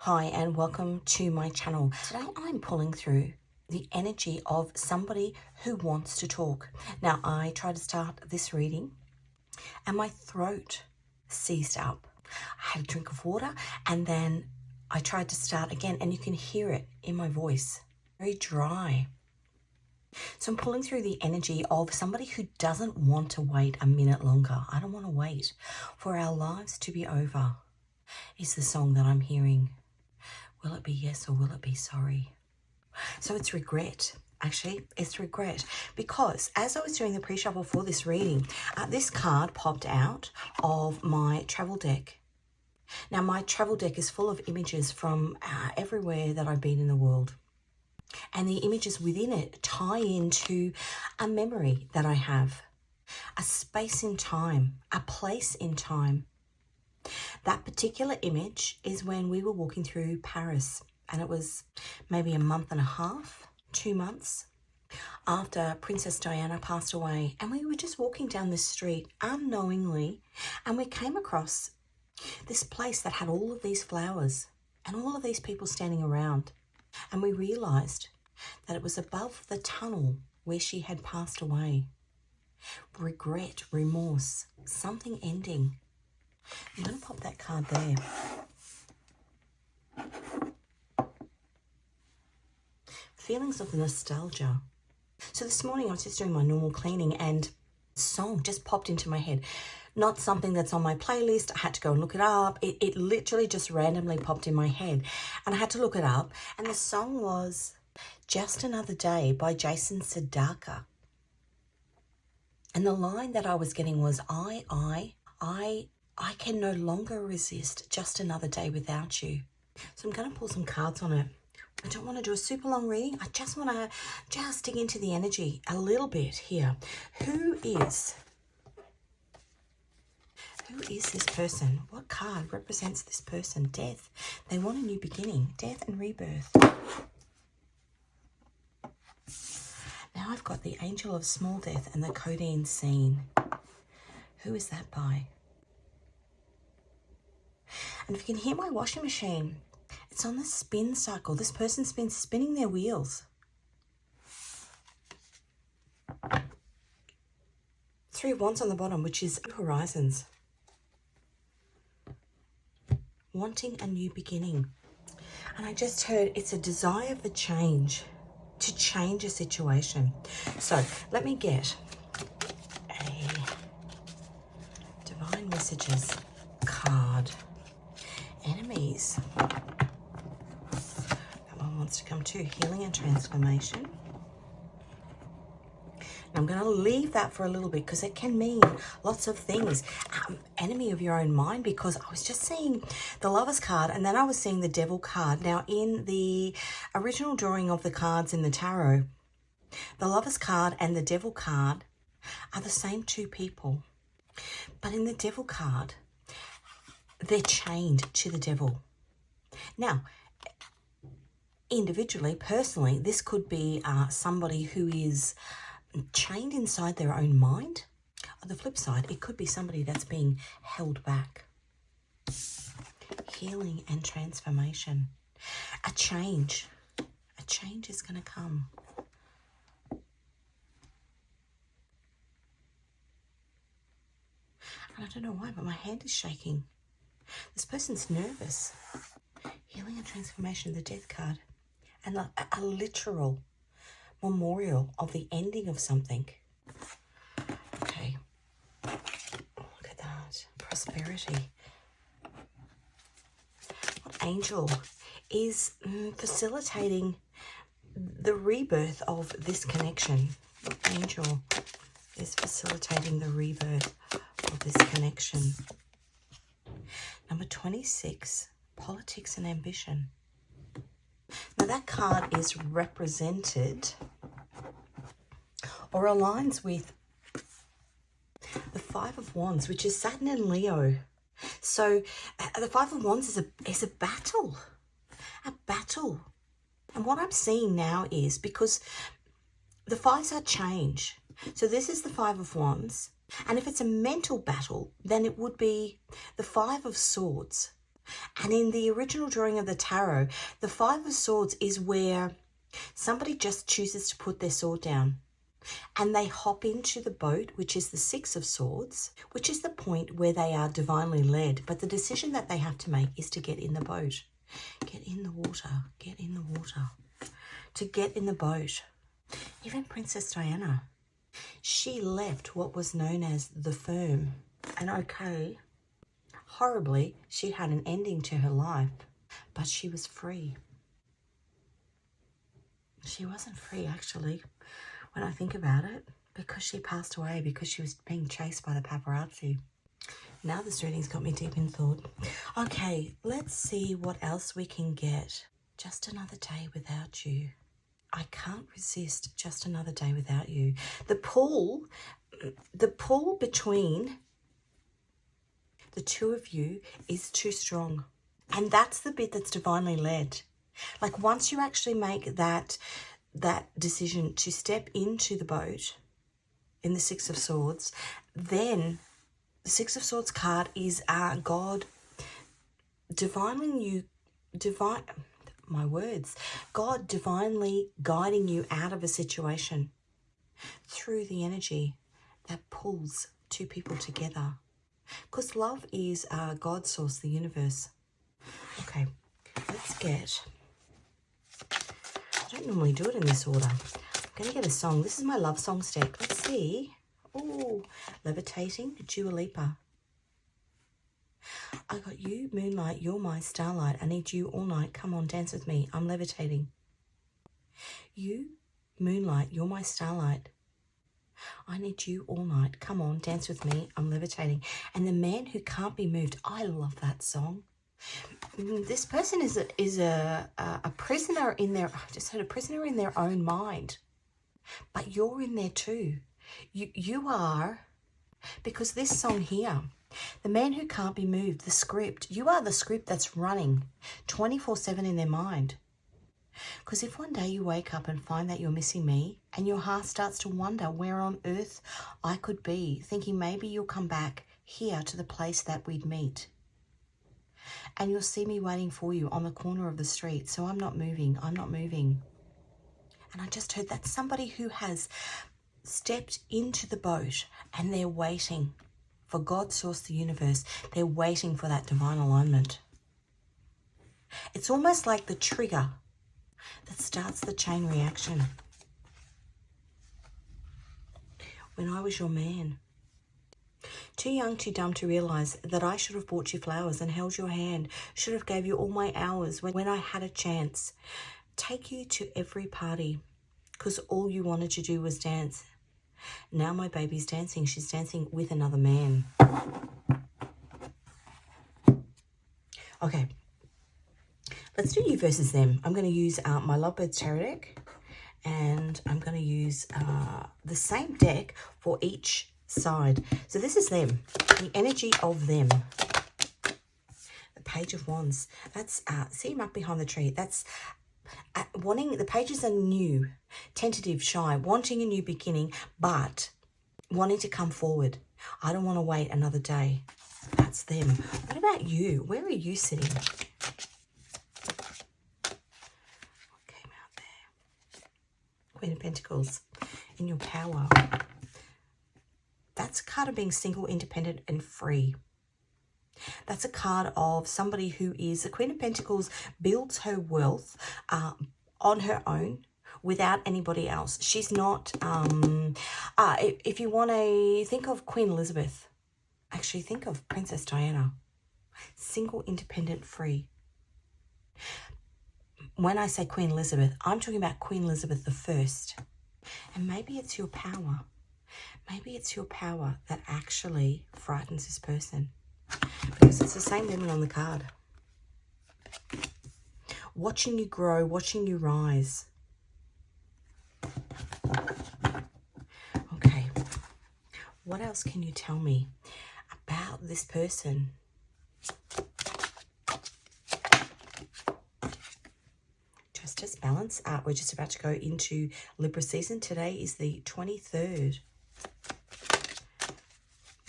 Hi and welcome to my channel. Today I'm pulling through the energy of somebody who wants to talk. Now I tried to start this reading and my throat seized up. I had a drink of water and then I tried to start again and you can hear it in my voice. Very dry. So I'm pulling through the energy of somebody who doesn't want to wait a minute longer. I don't want to wait for our lives to be over, is the song that I'm hearing. Will it be yes or will it be sorry? So it's regret. Actually, it's regret because as I was doing the pre-shuffle for this reading, this card popped out of my travel deck. Now, my travel deck is full of images from everywhere that I've been in the world. And the images within it tie into a memory that I have, a space in time, a place in time. That particular image is when we were walking through Paris, and it was maybe a month and a half, 2 months after Princess Diana passed away. And we were just walking down the street unknowingly, and we came across this place that had all of these flowers and all of these people standing around. And we realized that it was above the tunnel where she had passed away. Regret, remorse, something ending. I'm going to pop that card there. Feelings of nostalgia. So this morning I was just doing my normal cleaning and a song just popped into my head. Not something that's on my playlist. I had to go and look it up. It literally just randomly popped in my head. And I had to look it up. And the song was Just Another Day by Jason Sedaka. And the line that I was getting was, I can no longer resist just another day without you. So I'm going to pull some cards on it. I don't want to do a super long reading. I just want to just dig into the energy a little bit here. Who is this person? What card represents this person? Death. They want a new beginning. Death and rebirth. Now I've got the Angel of Small Death and the Codeine Scene. Who is that by? And if you can hear my washing machine, it's on the spin cycle. This person's been spinning their wheels. 3 of Wands on the bottom, which is horizons. Wanting a new beginning. And I just heard it's a desire for change, to change a situation. So let me get a Divine Messages card. Enemies. That one wants to come too. Healing and transformation. I'm going to leave that for a little bit because it can mean lots of things. Enemy of your own mind, because I was just seeing the Lover's card and then I was seeing the Devil card. Now, in the original drawing of the cards in the tarot, the Lover's card and the Devil card are the same two people. But in the Devil card, they're chained to the devil. Now, individually, personally, this could be somebody who is chained inside their own mind. On the flip side, it could be somebody that's being held back. Healing and transformation. A change. A change is going to come. And I don't know why, but my hand is shaking. This person's nervous. Healing and transformation, the Death card. And a literal memorial of the ending of something. Okay. Look at that. Prosperity. What angel is facilitating the rebirth of this connection? What angel is facilitating the rebirth of this connection? Number 26, politics and ambition. Now that card is represented or aligns with the 5 of Wands, which is Saturn and Leo. So the 5 of Wands is a battle. A battle. And what I'm seeing now is, because the 5s are change. So this is the 5 of Wands. And if it's a mental battle, then it would be the 5 of Swords. And in the original drawing of the tarot, the Five of Swords is where somebody just chooses to put their sword down and they hop into the boat, which is the Six of Swords, which is the point where they are divinely led. But the decision that they have to make is to get in the boat. Get in the water. Get in the water. To get in the boat. Even Princess Diana, she left what was known as the firm. And okay, horribly, she had an ending to her life, but she was free. She wasn't free, actually, when I think about it, because she passed away because she was being chased by the paparazzi. Now this reading's got me deep in thought. Okay, let's see what else we can get. Just another day without you. I can't resist just another day without you. The pull between the two of you is too strong. And that's the bit that's divinely led. Like once you actually make that decision to step into the boat in the Six of Swords, then the Six of Swords card is God God divinely guiding you out of a situation through the energy that pulls two people together. Because love is God's source, the universe. Okay, let's get... I don't normally do it in this order. I'm going to get a song. This is my love song deck. Let's see. Oh, Levitating, Dua Lipa. I got you, moonlight, you're my starlight. I need you all night. Come on, dance with me. I'm levitating. You, moonlight, you're my starlight. I need you all night. Come on, dance with me. I'm levitating. And the man who can't be moved. I love that song. This person is a prisoner in their... I just heard a prisoner in their own mind. But you're in there too. You are... Because this song here, the man who can't be moved, the script, you are the script that's running 24/7 in their mind. Because if one day you wake up and find that you're missing me and your heart starts to wonder where on earth I could be, thinking maybe you'll come back here to the place that we'd meet. And you'll see me waiting for you on the corner of the street. So I'm not moving. I'm not moving. And I just heard that somebody who has stepped into the boat and they're waiting for God's source, the universe. They're waiting for that divine alignment. It's almost like the trigger that starts the chain reaction. When I was your man. Too young, too dumb to realise that I should have bought you flowers and held your hand. Should have gave you all my hours when I had a chance. Take you to every party because all you wanted to do was dance. Now my baby's dancing. She's dancing with another man. Okay. Let's do you versus them. I'm going to use my Lovebirds Tarot deck. And I'm going to use the same deck for each side. So this is them, the energy of them. The Page of Wands. That's see him up behind the tree. That's wanting. The pages are new, tentative, shy, wanting a new beginning, but wanting to come forward. I don't want to wait another day. That's them. What about you? Where are you sitting? What came out there? Queen of Pentacles. In your power. That's a card of being single, independent, and free. That's a card of somebody who is, the Queen of Pentacles builds her wealth on her own without anybody else. She's not, if you want to think of Queen Elizabeth, actually think of Princess Diana. Single, independent, free. When I say Queen Elizabeth, I'm talking about Queen Elizabeth I. And maybe it's your power. Maybe it's your power that actually frightens this person. Because it's the same woman on the card. Watching you grow, watching you rise. Okay. What else can you tell me about this person? Justice, balance. We're just about to go into Libra season. Today is the 23rd.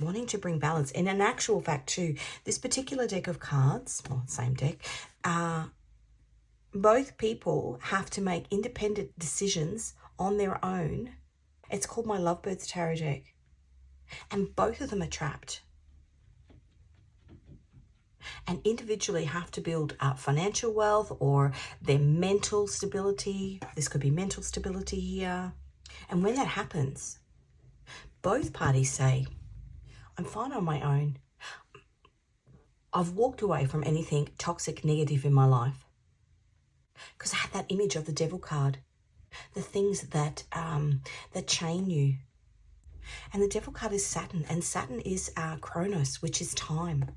wanting to bring balance. In an actual fact too, this particular deck of cards, well, same deck, both people have to make independent decisions on their own. It's called my Lovebirds Tarot deck. And both of them are trapped. And individually have to build up financial wealth or their mental stability. This could be mental stability here. And when that happens, both parties say, I'm fine on my own. I've walked away from anything toxic, negative in my life. Because I had that image of the devil card. The things that chain you. And the devil card is Saturn. And Saturn is Chronos, which is time.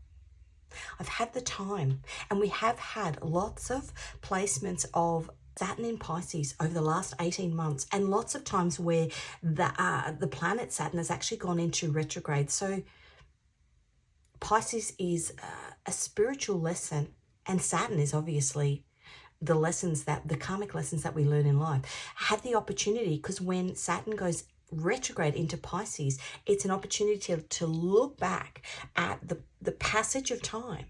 I've had the time. And we have had lots of placements of Saturn in Pisces over the last 18 months. And lots of times where the planet Saturn has actually gone into retrograde. So Pisces is a spiritual lesson. And Saturn is obviously the lessons the karmic lessons that we learn in life. Had the opportunity, because when Saturn goes retrograde into Pisces, it's an opportunity to look back at the passage of time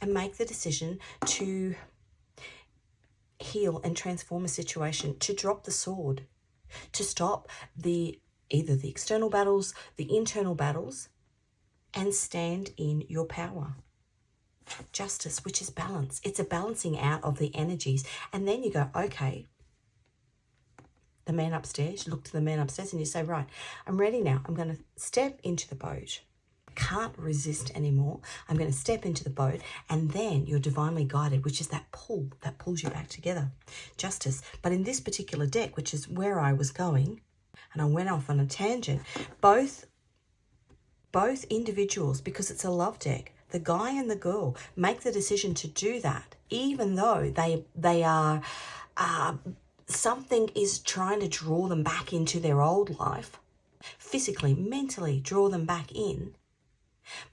and make the decision to heal and transform a situation, to drop the sword, to stop either the external battles, the internal battles, and stand in your power. Justice, which is balance. It's a balancing out of the energies. And then you go, okay, the man upstairs, you look to the man upstairs and you say, right, I'm ready now. I'm going to step into the boat. I can't resist anymore. I'm going to step into the boat, and then you're divinely guided, which is that pull that pulls you back together. Justice. But in this particular deck, which is where I was going, and I went off on a tangent, both individuals, because it's a love deck, the guy and the girl make the decision to do that, even though they are, something is trying to draw them back into their old life, physically, mentally draw them back in.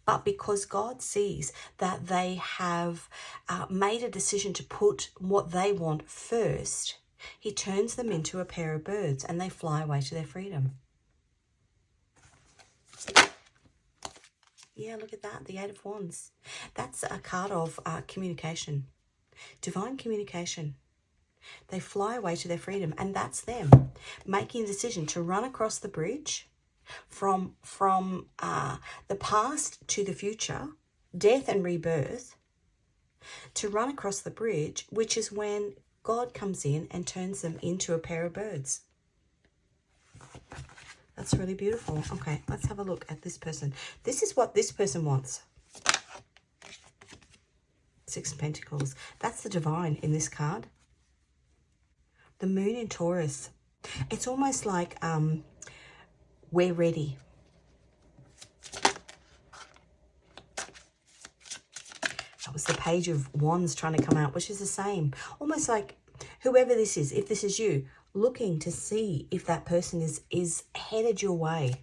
But because God sees that they have made a decision to put what they want first, he turns them into a pair of birds and they fly away to their freedom. Yeah, look at that, the Eight of Wands. That's a card of communication, divine communication. They fly away to their freedom, and that's them making a decision to run across the bridge from the past to the future, death and rebirth, to run across the bridge, which is when God comes in and turns them into a pair of birds. That's really beautiful. Okay, let's have a look at this person. This is what this person wants. Six of Pentacles. That's the divine in this card. The moon in Taurus. It's almost like we're ready. That was the Page of Wands trying to come out, which is the same. Almost like whoever this is, if this is you, looking to see if that person is headed your way.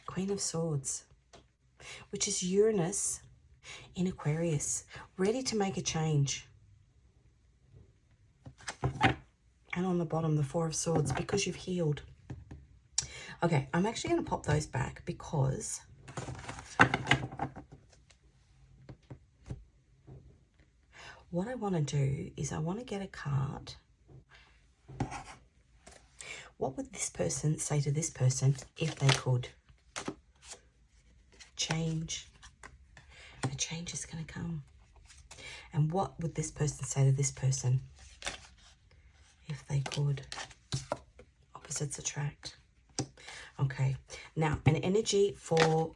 Queen of Swords, which is Uranus in Aquarius, ready to make a change. And on the bottom, the Four of Swords, because you've healed. Okay, I'm actually going to pop those back because what I want to do is I want to get a card. What would this person say to this person if they could? Change. A change is going to come. And what would this person say to this person if they could? Opposites attract. Okay. Now, an energy for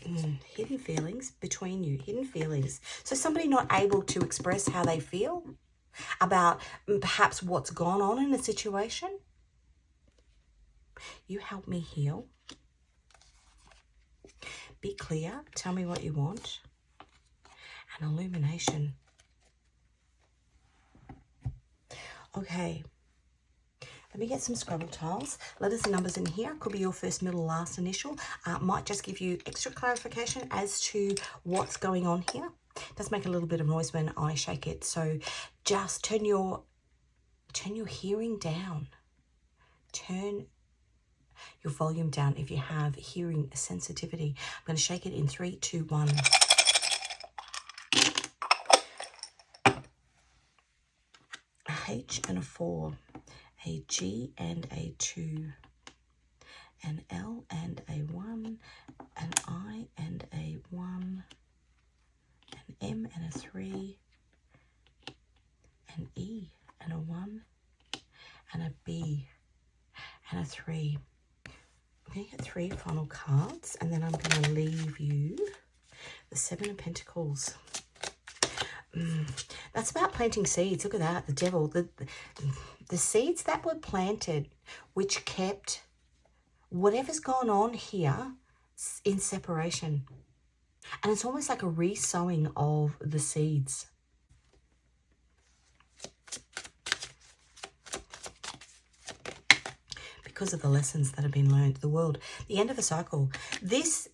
hidden feelings between you. Hidden feelings. So somebody not able to express how they feel about perhaps what's gone on in a situation. You help me heal. Be clear. Tell me what you want. And illumination. Okay. Let me get some Scrabble tiles. Letters and numbers in here. Could be your first, middle, last initial. Might just give you extra clarification as to what's going on here. It does make a little bit of noise when I shake it. So just turn your hearing down. turn your volume down if you have hearing sensitivity. I'm going to shake it in 3, 2, 1. A H and a 4, a G and a 2, an L and a 1, an I and a 1, an M and a 3, an E and a 1, and a B and a 3. I'm going to get 3 final cards, and then I'm going to leave you the 7 of Pentacles. That's about planting seeds. Look at that, the devil. The seeds that were planted, which kept whatever's gone on here in separation. And it's almost like a re-sowing of the seeds. Because of the lessons that have been learned, the world, the end of a cycle. This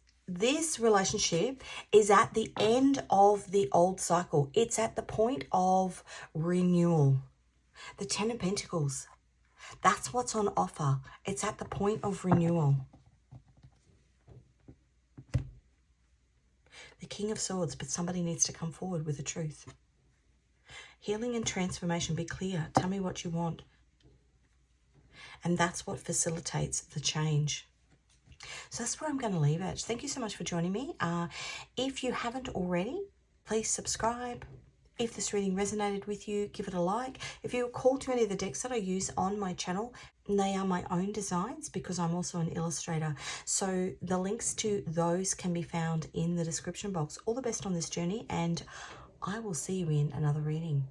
relationship is at the end of the old cycle. It's at the point of renewal. The 10 of Pentacles, that's what's on offer. It's at the point of renewal. The King of Swords, but somebody needs to come forward with the truth. Healing and transformation, be clear. Tell me what you want. And that's what facilitates the change. So that's where I'm going to leave it. Thank you so much for joining me. If you haven't already, please subscribe. If this reading resonated with you, give it a like. If you're called to any of the decks that I use on my channel, they are my own designs because I'm also an illustrator. So the links to those can be found in the description box. All the best on this journey, and I will see you in another reading.